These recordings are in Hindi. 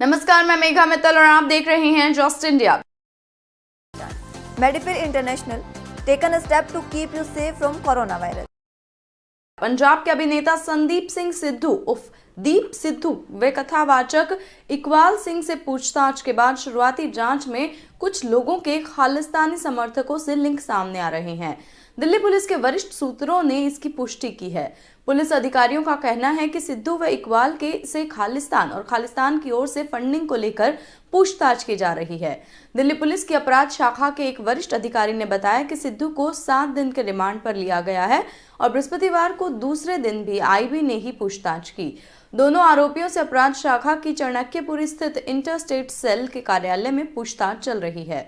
नमस्कार, मैं मेघा मित्तल और आप देख रहे हैं just India. Medifil International taken a step to keep you safe from coronavirus. Punjab के अभिनेता संदीप सिंह सिद्धू उर्फ दीप सिद्धू व कथावाचक इकबाल सिंह से पूछताछ के बाद शुरुआती जांच में कुछ लोगों के खालिस्तानी समर्थकों से लिंक सामने आ रहे हैं। दिल्ली पुलिस के वरिष्ठ सूत्रों ने इसकी पुष्टि की है। पुलिस अधिकारियों का कहना है कि सिद्धू व इकबाल के से खालिस्तान और खालिस्तान की ओर से फंडिंग को लेकर पूछताछ की जा रही है। दिल्ली पुलिस की अपराध शाखा के एक वरिष्ठ अधिकारी ने बताया कि सिद्धू को 7 दिन के रिमांड पर लिया गया है और बृहस्पतिवार को दूसरे दिन भी आईबी ने ही पूछताछ की। दोनों आरोपियों से अपराध शाखा की चाणक्यपुरी स्थित इंटरस्टेट सेल के कार्यालय में पूछताछ चल रही है।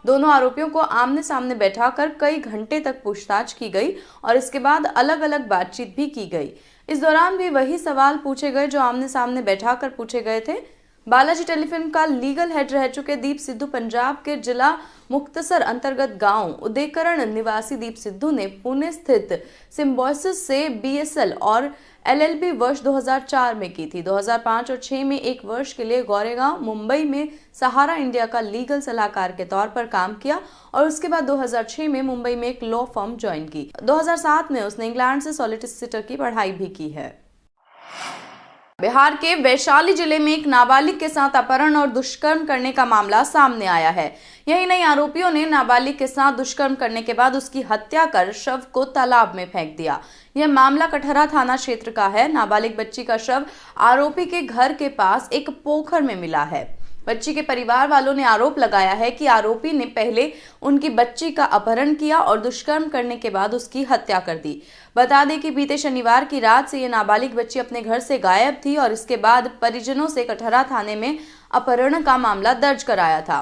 दोनों आरोपियों को आमने सामने बैठाकर कई घंटे तक पूछताछ की गई और इसके बाद अलग अलग बातचीत भी की गई। इस दौरान भी वही सवाल पूछे गए जो आमने सामने बैठाकर पूछे गए थे। बालाजी टेलीफिल्म का लीगल हेड रह चुके दीप सिद्धू पंजाब के जिला मुक्तसर अंतर्गत गांव उदयकरण निवासी दीप सिद्धू ने पुणे स्थित सिम्बोसिस से बीएसएल और एलएलबी वर्ष 2004 में की थी। 2005 और 6 में एक वर्ष के लिए गोरेगांव मुंबई में सहारा इंडिया का लीगल सलाहकार के तौर पर काम किया और उसके बाद 2006 में मुंबई में एक लॉ फर्म ज्वाइन की। 2007 में उसने इंग्लैंड से सॉलिसिटर की पढ़ाई भी की है। बिहार के वैशाली जिले में एक नाबालिग के साथ अपहरण और दुष्कर्म करने का मामला सामने आया है। यही नहीं, आरोपियों ने नाबालिग के साथ दुष्कर्म करने के बाद उसकी हत्या कर शव को तालाब में फेंक दिया। यह मामला कटहरा थाना क्षेत्र का है। नाबालिग बच्ची का शव आरोपी के घर के पास एक पोखर में मिला है। बच्ची के परिवार वालों ने आरोप लगाया है कि आरोपी ने पहले उनकी बच्ची का अपहरण किया और दुष्कर्म करने के बाद उसकी हत्या कर दी। बता दें कि बीते शनिवार की रात से ये नाबालिग बच्ची अपने घर से गायब थी और इसके बाद परिजनों से कटहरा थाने में अपहरण का मामला दर्ज कराया था।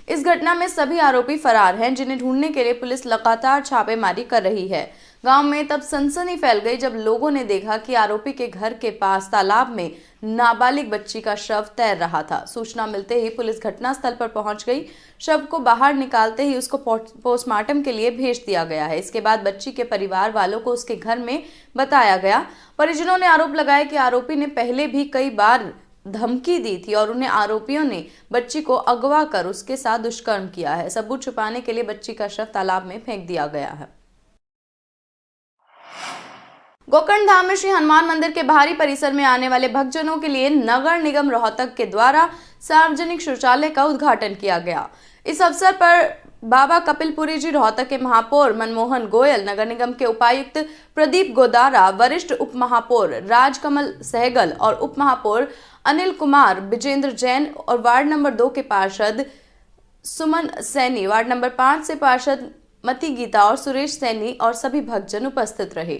इस घटना में सभी आरोपी फरार हैं, जिन्हें ढूंढने के लिए पुलिस लगातार छापेमारी कर रही है। गांव में तब सनसनी फैल गई जब लोगों ने देखा कि आरोपी के घर के पास तालाब में नाबालिग बच्ची का शव तैर रहा था। सूचना मिलते ही पुलिस घटनास्थल पर पहुंच गई। शव को बाहर निकालते ही उसको पोस्टमार्टम के लिए भेज दिया गया है। इसके बाद बच्ची के परिवार वालों को उसके घर में बताया गया। परिजनों ने आरोप लगाया कि आरोपी ने पहले भी कई बार धमकी दी थी और उन्हें आरोपियों ने बच्ची को अगवा कर उसके साथ दुष्कर्म किया है। सबूत छुपाने के लिए बच्ची का शव तालाब में फेंक दिया गया है। गोकर्ण धाम में श्री हनुमान मंदिर के बाहरी परिसर में आने वाले भक्तजनों के लिए नगर निगम रोहतक के द्वारा सार्वजनिक शौचालय का उद्घाटन किया गया। इस अवसर पर बाबा कपिलपुरी जी, रोहतक के महापौर मनमोहन गोयल, नगर निगम के उपायुक्त प्रदीप गोदारा, वरिष्ठ उप महापौर राजकमल सहगल और उप महापौर अनिल कुमार, विजेंद्र जैन और वार्ड नंबर 2 के पार्षद सुमन सैनी, वार्ड नंबर 5 से पार्षद मती गीता और सुरेश सैनी और सभी भक्तजन उपस्थित रहे।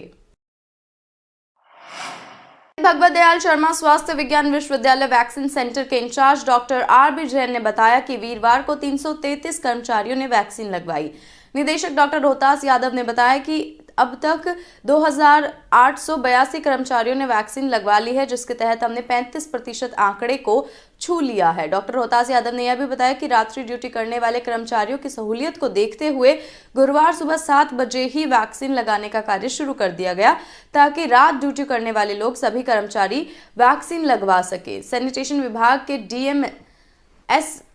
भगवत दयाल शर्मा स्वास्थ्य विज्ञान विश्वविद्यालय वैक्सीन सेंटर के इंचार्ज डॉक्टर आर.बी. जैन ने बताया कि वीरवार को 333 कर्मचारियों ने वैक्सीन लगवाई। निदेशक डॉक्टर रोहतास यादव ने बताया कि अब तक 2882 कर्मचारियों ने वैक्सीन लगवा ली है, जिसके तहत हमने 35% आंकड़े को छू लिया है। डॉक्टर रोहतास यादव ने यह भी बताया कि रात्रि ड्यूटी करने वाले कर्मचारियों की सहूलियत को देखते हुए गुरुवार सुबह 7 बजे ही वैक्सीन लगाने का कार्य शुरू कर दिया गया, ताकि रात ड्यूटी करने वाले लोग सभी कर्मचारी वैक्सीन लगवा सके। सैनिटेशन विभाग के डीएम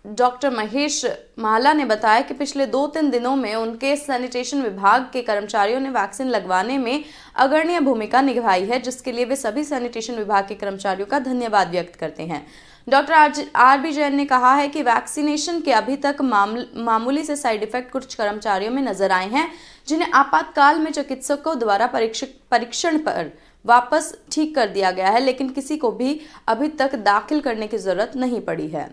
डॉक्टर महेश माला ने बताया कि पिछले 2-3 दिनों में उनके सैनिटेशन विभाग के कर्मचारियों ने वैक्सीन लगवाने में अग्रणी भूमिका निभाई है, जिसके लिए वे सभी सैनिटेशन विभाग के कर्मचारियों का धन्यवाद व्यक्त करते हैं। Doctor RB. जैन ने कहा है कि वैक्सीनेशन के अभी तक मामूली से साइड इफेक्ट कुछ कर्मचारियों में नजर आए हैं, जिन्हें आपातकाल में चिकित्सकों द्वारा परीक्षण पर वापस ठीक कर दिया गया है, लेकिन किसी को भी अभी तक दाखिल करने की जरूरत नहीं पड़ी है।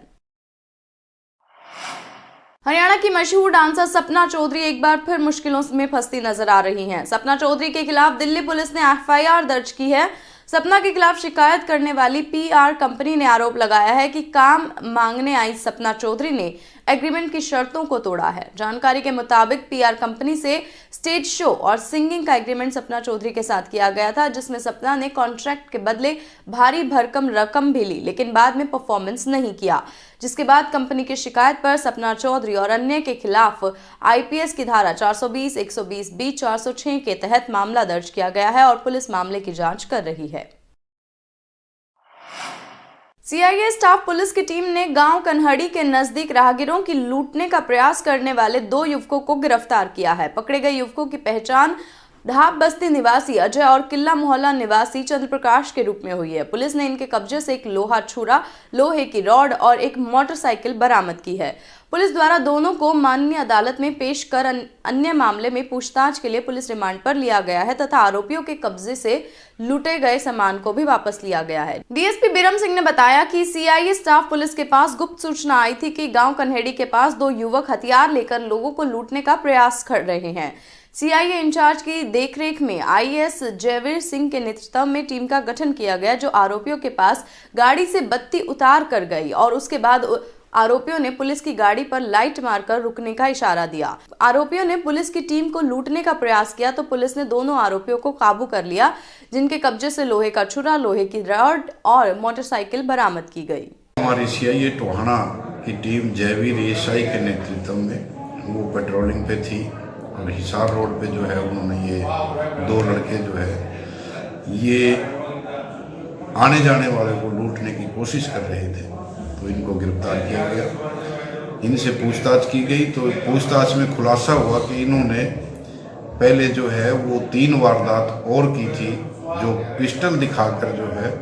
हरियाणा की मशहूर डांसर सपना चौधरी एक बार फिर मुश्किलों में फंसती नजर आ रही हैं। सपना चौधरी के खिलाफ दिल्ली पुलिस ने एफआईआर दर्ज की है। सपना के खिलाफ शिकायत करने वाली पीआर कंपनी ने आरोप लगाया है कि काम मांगने आई सपना चौधरी ने एग्रीमेंट की शर्तों को तोड़ा है। जानकारी के मुताबिक पीआर कंपनी से स्टेज शो और सिंगिंग का एग्रीमेंट सपना चौधरी के साथ किया गया था, जिसमें सपना ने कॉन्ट्रैक्ट के बदले भारी भरकम रकम भी ली, लेकिन बाद में परफॉर्मेंस नहीं किया, जिसके बाद कंपनी की शिकायत पर सपना चौधरी और अन्य के खिलाफ आईपीएस की धारा 420, 120B, 406 के तहत मामला दर्ज किया गया है और पुलिस मामले की जांच कर रही है। सीआईए स्टाफ पुलिस की टीम ने गांव कन्हड़ी के नजदीक राहगीरों की लूटने का प्रयास करने वाले 2 युवकों को गिरफ्तार किया है। पकड़े गए युवकों की पहचान ढाब बस्ती निवासी अजय और किला मोहल्ला निवासी चंद्रप्रकाश के रूप में हुई है। पुलिस ने इनके कब्जे से एक लोहा छुरा, लोहे की रॉड और एक मोटरसाइकिल बरामद की है। पुलिस द्वारा दोनों को माननीय अदालत में पेश कर अन्य मामले में पूछताछ के लिए पुलिस रिमांड पर लिया गया है तथा आरोपियों के कब्जे से लूटे गए सामान को भी वापस लिया गया है। डीएसपी बिरम सिंह ने बताया कि सीआईए स्टाफ पुलिस के पास गुप्त सूचना आई थी कि गांव कन्हेड़ी के पास 2 युवक हथियार लेकर लोगों को लूटने का प्रयास कर रहे हैं। सीआईए इंचार्ज की देखरेख में आईएएस जयवीर सिंह के नेतृत्व में टीम का गठन किया गया, जो आरोपियों के पास गाड़ी से बत्ती उतार कर गई और उसके बाद आरोपियों ने पुलिस की गाड़ी पर लाइट मारकर रुकने का इशारा दिया। आरोपियों ने पुलिस की टीम को लूटने का प्रयास किया तो पुलिस ने दोनों आरोपियों को काबू कर लिया, जिनके कब्जे से लोहे का छुरा, लोहे की रॉड और मोटरसाइकिल बरामद की गई। हमारी सीआईए टोहाना की टीम जयवीर एएसआई के नेतृत्व में वो पेट्रोलिंग पे थी और हिसार रोड पे जो है उन्होंने ये 2 लड़के जो है ये आने जाने वाले को लूटने की कोशिश कर रहे थे, तो इनको गिरफ्तार किया गया। इनसे पूछताछ की गई तो पूछताछ में खुलासा हुआ कि इन्होंने पहले जो है वो 3 वारदात और की थी, जो पिस्टल दिखाकर जो है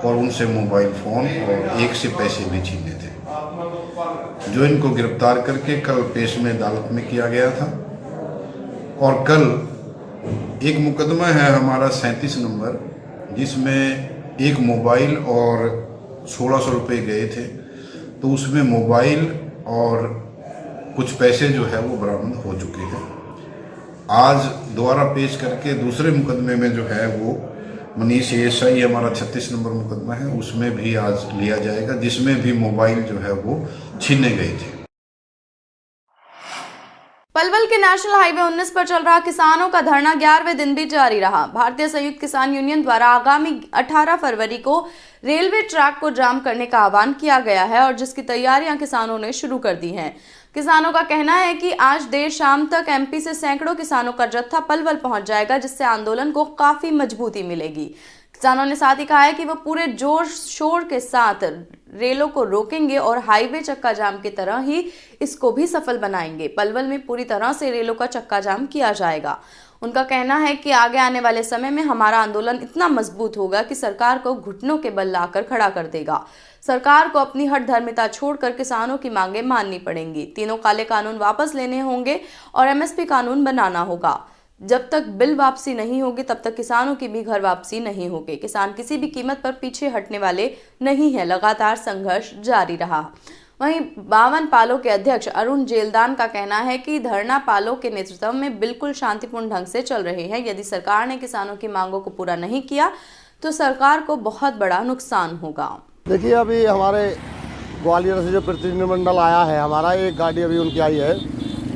और उनसे मोबाइल फ़ोन और 1 से पैसे भी छीने थे, जो इनको गिरफ्तार करके कल पेश में अदालत में किया गया था। और कल एक मुकदमा है हमारा 37 नंबर, जिसमें एक मोबाइल और 1600 रुपये गए थे, तो उसमें मोबाइल और कुछ पैसे जो है वो बरामद हो चुके हैं। आज दोबारा पेश करके दूसरे मुकदमे में जो है वो मनीष एएसआई हमारा 36 नंबर मुकदमा है, उसमें भी आज लिया जाएगा, जिसमें भी मोबाइल जो है वो छीने गए थे। पलवल के नेशनल हाईवे 19 पर चल रहा किसानों का धरना 11वें दिन भी जारी रहा। भारतीय संयुक्त किसान यूनियन द्वारा आगामी 18 फरवरी को रेलवे ट्रैक को जाम करने का आह्वान किया गया है और जिसकी तैयारियां किसानों ने शुरू कर दी हैं। किसानों का कहना है कि आज देर शाम तक एमपी से सैकड़ों किसानों का जत्था पलवल पहुंच जाएगा, जिससे आंदोलन को काफी मजबूती मिलेगी। किसानों ने साथ ही कहा है कि वो पूरे जोर शोर के साथ रेलों को रोकेंगे और हाईवे चक्का जाम की तरह ही इसको भी सफल बनाएंगे। पलवल में पूरी तरह से रेलों का चक्का जाम किया जाएगा। उनका कहना है कि आगे आने वाले समय में हमारा आंदोलन इतना मजबूत होगा कि सरकार को घुटनों के बल लाकर खड़ा कर देगा। सरकार को अपनी हठधर्मिता छोड़कर किसानों की मांगें माननी पड़ेंगी। तीनों काले कानून वापस लेने होंगे और एमएसपी कानून बनाना होगा। जब तक बिल वापसी नहीं होगी तब तक किसानों की भी घर वापसी नहीं होगी। किसान किसी भी कीमत पर पीछे हटने वाले नहीं है। लगातार संघर्ष जारी रहा। वहीं 52 पालों के अध्यक्ष अरुण जेलदान का कहना है कि धरना पालों के नेतृत्व में बिल्कुल शांतिपूर्ण ढंग से चल रहे हैं। यदि सरकार ने किसानों की मांगों को पूरा नहीं किया तो सरकार को बहुत बड़ा नुकसान होगा। देखिए, अभी हमारे ग्वालियर से जो प्रतिनिधिमंडल आया है, हमारा एक गाड़ी अभी उनकी आई है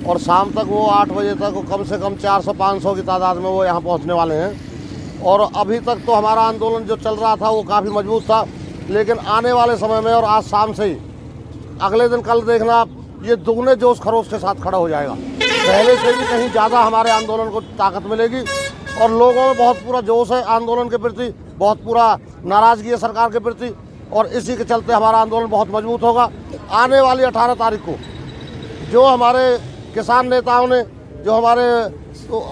और शाम तक वो 8 बजे तक कम से कम 400-500 की तादाद में वो यहाँ पहुँचने वाले हैं। और अभी तक तो हमारा आंदोलन जो चल रहा था वो काफ़ी मजबूत था, लेकिन आने वाले समय में और आज शाम से ही अगले दिन कल देखना आप, ये दुगने जोश खरोश के साथ खड़ा हो जाएगा। पहले से भी कहीं ज़्यादा हमारे आंदोलन को ताकत मिलेगी और लोगों में बहुत पूरा जोश है आंदोलन के प्रति, बहुत पूरा नाराज़गी है सरकार के प्रति और इसी के चलते हमारा आंदोलन बहुत मजबूत होगा। आने वाली 18 तारीख को जो हमारे किसान नेताओं ने, जो हमारे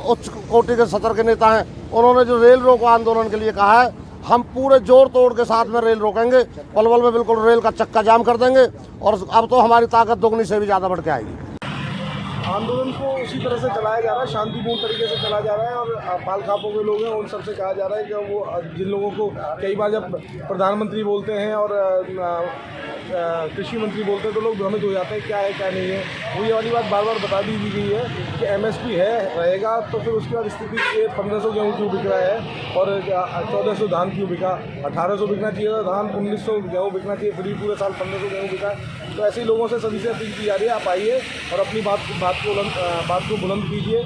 उच्च कोटि के सतर के नेता हैं, उन्होंने जो रेल रोको आंदोलन के लिए कहा है, हम पूरे जोर तोड़ के साथ में रेल रोकेंगे। पलवल में बिल्कुल रेल का चक्का जाम कर देंगे और अब तो हमारी ताकत दोगुनी से भी ज़्यादा बढ़ के आएगी। आंदोलन को उसी तरह से चलाया जा रहा है, शांतिपूर्ण तरीके से चला जा रहा है और पाल खापों के लोग हैं उन सबसे कहा जा रहा है कि वो जिन लोगों को कई बार जब प्रधानमंत्री बोलते हैं और कृषि मंत्री बोलते हैं तो लोग भ्रमित हो जाते हैं क्या है क्या नहीं है। वो ये वाली बात बार बार बता दी गई है कि एमएसपी है रहेगा तो फिर उसके बाद स्थिति 1500 गेहूँ क्यों बिक रहा है और 1400 धान क्यों बिका, 1800 बिकना चाहिए था धान, 1900 गेहूँ बिकना चाहिए, फिर भी पूरे साल 1500 गेहूँ बिका। तो ऐसे ही लोगों से सभी से अपील की जा रही है, आप आइए और अपनी बात को बुलंद कीजिए।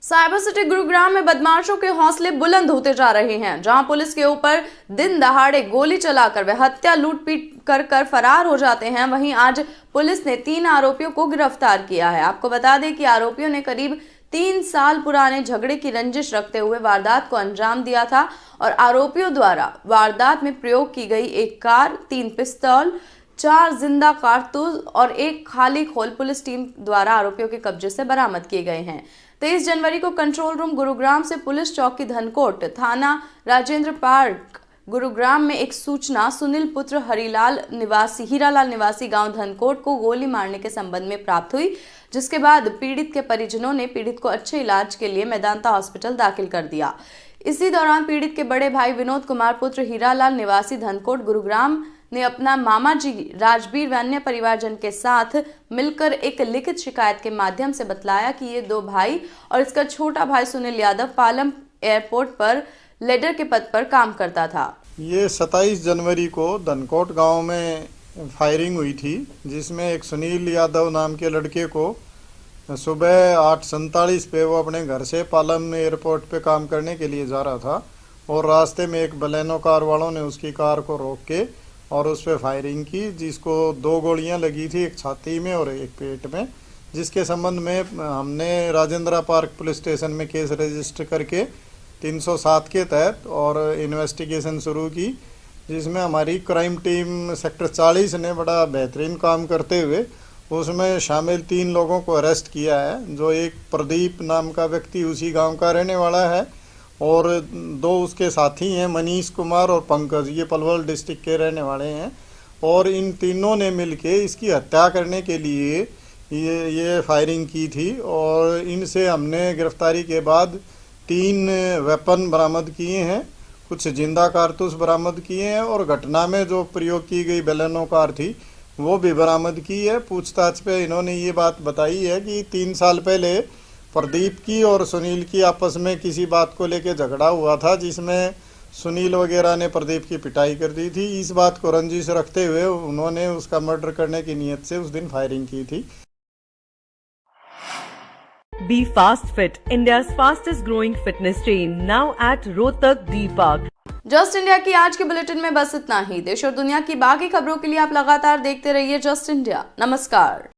साइबर सिटी गुरुग्राम में बदमाशों के हौसले बुलंद होते जा रहे हैं। जहां पुलिस के ऊपर दिन दहाड़े गोली चलाकर वे हत्या लूटपीट कर फरार हो जाते हैं, वहीं आज पुलिस ने 3 आरोपियों को गिरफ्तार किया है। आपको बता दें कि आरोपियों ने करीब 3 साल पुराने झगड़े की रंजिश रखते हुए वारदात को अंजाम दिया था और आरोपियों द्वारा वारदात में प्रयोग की गई एक कार, 3 पिस्तौल, 4 जिंदा कारतूस और एक खाली खोल पुलिस टीम द्वारा आरोपियों के कब्जे से बरामद किए गए हैं। 23 जनवरी को कंट्रोल रूम गुरुग्राम से पुलिस चौकी धनकोट, थाना राजेंद्र पार्क गुरुग्राम में एक सूचना सुनील पुत्र हीरालाल निवासी गांव धनकोट को गोली मारने के संबंध में प्राप्त हुई, जिसके बाद पीड़ित के परिजनों ने पीड़ित को अच्छे इलाज के लिए मेदांता हॉस्पिटल दाखिल कर दिया। इसी दौरान पीड़ित के बड़े भाई विनोद कुमार पुत्र हीरालाल निवासी धनकोट गुरुग्राम ने अपना मामा जी राजबीर व अन्य परिवारजन के साथ मिलकर एक लिखित शिकायत के माध्यम से बतलाया कि ये 2 भाई और इसका छोटा भाई सुनील यादव पालम एयरपोर्ट पर लेडर के पद पर काम करता था। ये 27 जनवरी को धनकोट गांव में फायरिंग हुई थी, जिसमें एक सुनील यादव नाम के लड़के को सुबह 8:47 पे वो अपने घर से पालम एयरपोर्ट पे काम करने के लिए जा रहा था और रास्ते में एक बलेनो कार वालों ने उसकी कार को रोक के और उस पर फायरिंग की, जिसको 2 गोलियां लगी थी, एक छाती में और एक पेट में, जिसके संबंध में हमने राजेंद्र पार्क पुलिस स्टेशन में केस रजिस्टर करके 307 के तहत और इन्वेस्टिगेशन शुरू की, जिसमें हमारी क्राइम टीम सेक्टर 40 ने बड़ा बेहतरीन काम करते हुए उसमें शामिल 3 लोगों को अरेस्ट किया है। जो एक प्रदीप नाम का व्यक्ति उसी गांव का रहने वाला है और 2 उसके साथी हैं, मनीष कुमार और पंकज, ये पलवल डिस्ट्रिक्ट के रहने वाले हैं और इन तीनों ने मिलके इसकी हत्या करने के लिए ये फायरिंग की थी और इनसे हमने गिरफ्तारी के बाद 3 वेपन बरामद किए हैं, कुछ जिंदा कारतूस बरामद किए हैं और घटना में जो प्रयोग की गई बेलेनो कार थी वो भी बरामद की है। पूछताछ पे इन्होंने ये बात बताई है कि 3 साल पहले प्रदीप की और सुनील की आपस में किसी बात को लेकर झगड़ा हुआ था, जिसमें सुनील वगैरह ने प्रदीप की पिटाई कर दी थी। इस बात को रंजिश रखते हुए उन्होंने उसका मर्डर करने की नीयत से उस दिन फायरिंग की थी। Be Fast Fit, India's fastest growing fitness chain, now at Rohtak D Park. Just India की आज के बुलेटिन में बस इतना ही। देश और दुनिया की बाकी खबरों के लिए आप लगातार देखते रहिए जस्ट इंडिया। नमस्कार।